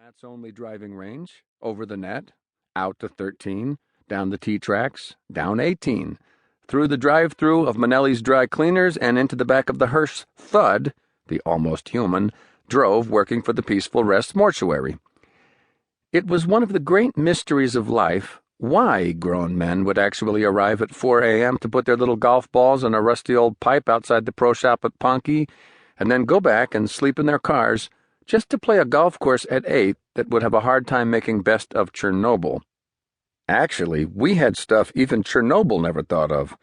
That's only driving range, over the net, out to 13, down the T-tracks, down 18, through the drive-through of Manelli's Dry Cleaners and into the back of the hearse Thud, the almost human, drove working for the Peaceful Rest Mortuary. It was one of the great mysteries of life why grown men would actually arrive at 4 a.m. to put their little golf balls in a rusty old pipe outside the pro shop at Ponky and then go back and sleep in their cars just to play a golf course at 8 that would have a hard time making best of Chernobyl. Actually, we had stuff even Chernobyl never thought of.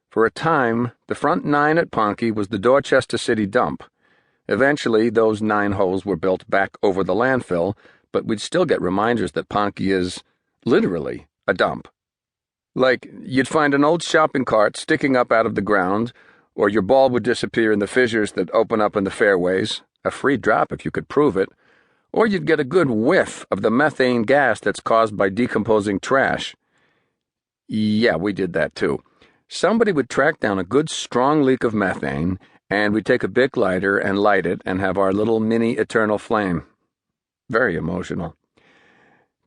For a time, the front 9 at Ponky was the Dorchester City dump. Eventually, those 9 holes were built back over the landfill, but we'd still get reminders that Ponky is, literally, a dump. Like, you'd find an old shopping cart sticking up out of the ground, or your ball would disappear in the fissures that open up in the fairways, a free drop if you could prove it, or you'd get a good whiff of the methane gas that's caused by decomposing trash. Yeah, we did that too. Somebody would track down a good strong leak of methane, and we'd take a Bic lighter and light it and have our little mini eternal flame. Very emotional.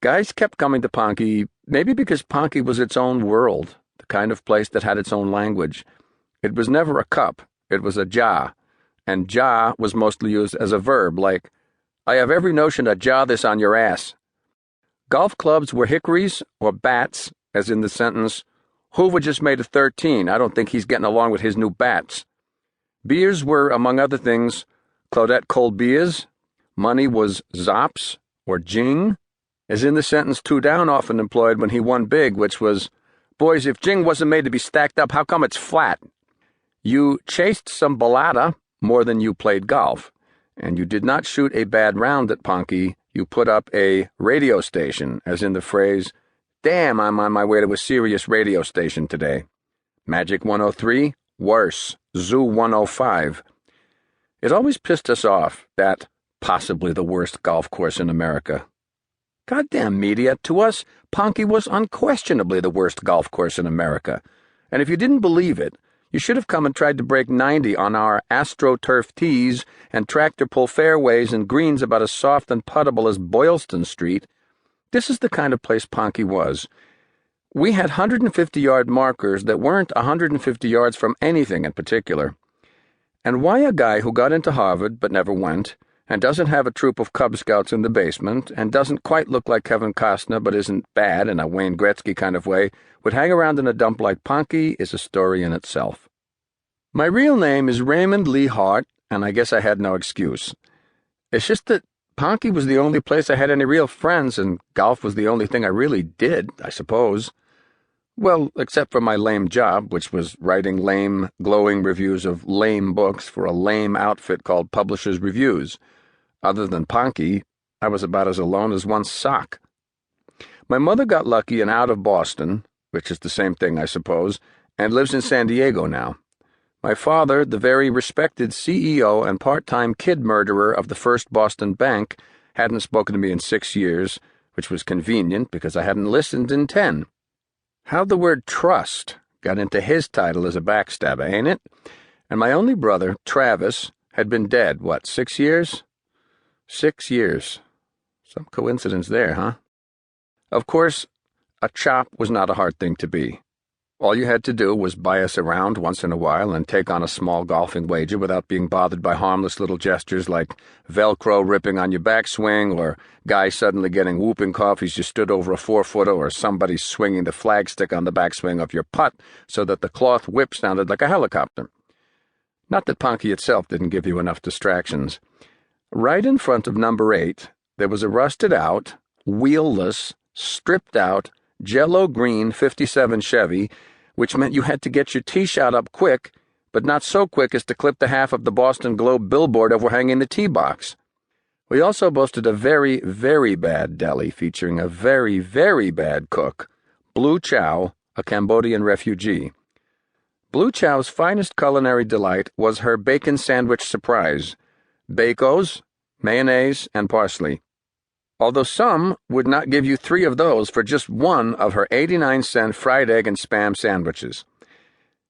Guys kept coming to Ponky, maybe because Ponky was its own world, the kind of place that had its own language. It was never a cup, it was a ja, and ja was mostly used as a verb, like, I have every notion to ja this on your ass. Golf clubs were hickories or bats, as in the sentence, Hoover just made a 13, I don't think he's getting along with his new bats. Beers were, among other things, Claudette cold beers. Money was zops or jing, as in the sentence Two Down often employed when he won big, which was, boys, if jing wasn't made to be stacked up, how come it's flat? You chased some balada more than you played golf, and you did not shoot a bad round at Ponky, you put up a radio station, as in the phrase, damn, I'm on my way to a serious radio station today. Magic 103, worse, Zoo 105. It always pissed us off, that possibly the worst golf course in America. Goddamn media, to us, Ponky was unquestionably the worst golf course in America, and if you didn't believe it, you should have come and tried to break 90 on our AstroTurf tees and tractor-pull fairways and greens about as soft and puttable as Boylston Street. This is the kind of place Ponky was. We had 150-yard markers that weren't 150 yards from anything in particular. And why a guy who got into Harvard but never went, and doesn't have a troop of Cub Scouts in the basement, and doesn't quite look like Kevin Costner but isn't bad in a Wayne Gretzky kind of way, would hang around in a dump like Ponky is a story in itself. My real name is Raymond Lee Hart, and I guess I had no excuse. It's just that Ponky was the only place I had any real friends, and golf was the only thing I really did, I suppose. Well, except for my lame job, which was writing lame, glowing reviews of lame books for a lame outfit called Publishers Reviews. Other than Ponky, I was about as alone as one's sock. My mother got lucky and out of Boston, which is the same thing, I suppose, and lives in San Diego now. My father, the very respected CEO and part-time kid murderer of the First Boston Bank, hadn't spoken to me in 6 years, which was convenient because I hadn't listened in 10. How the word trust got into his title as a backstabber, ain't it? And my only brother, Travis, had been dead, 6 years? 6 years. Some coincidence there, huh? Of course, a chop was not a hard thing to be. All you had to do was buy us around once in a while and take on a small golfing wager without being bothered by harmless little gestures like Velcro ripping on your backswing or guys suddenly getting whooping cough as you stood over a 4-footer or somebody swinging the flagstick on the backswing of your putt so that the cloth whip sounded like a helicopter. Not that Ponky itself didn't give you enough distractions. Right in front of number 8, there was a rusted-out, wheelless, stripped-out, Jello-green 57 Chevy, which meant you had to get your tee shot up quick, but not so quick as to clip the half of the Boston Globe billboard overhanging the tee box. We also boasted a very, very bad deli featuring a very, very bad cook, Blue Chow, a Cambodian refugee. Blue Chow's finest culinary delight was her bacon sandwich surprise, bacos, mayonnaise, and parsley. Although some would not give you 3 of those for just one of her 89-cent fried egg and spam sandwiches.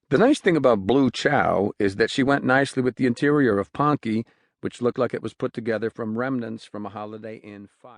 The nice thing about Blue Chow is that she went nicely with the interior of Ponky, which looked like it was put together from remnants from a Holiday Inn fire.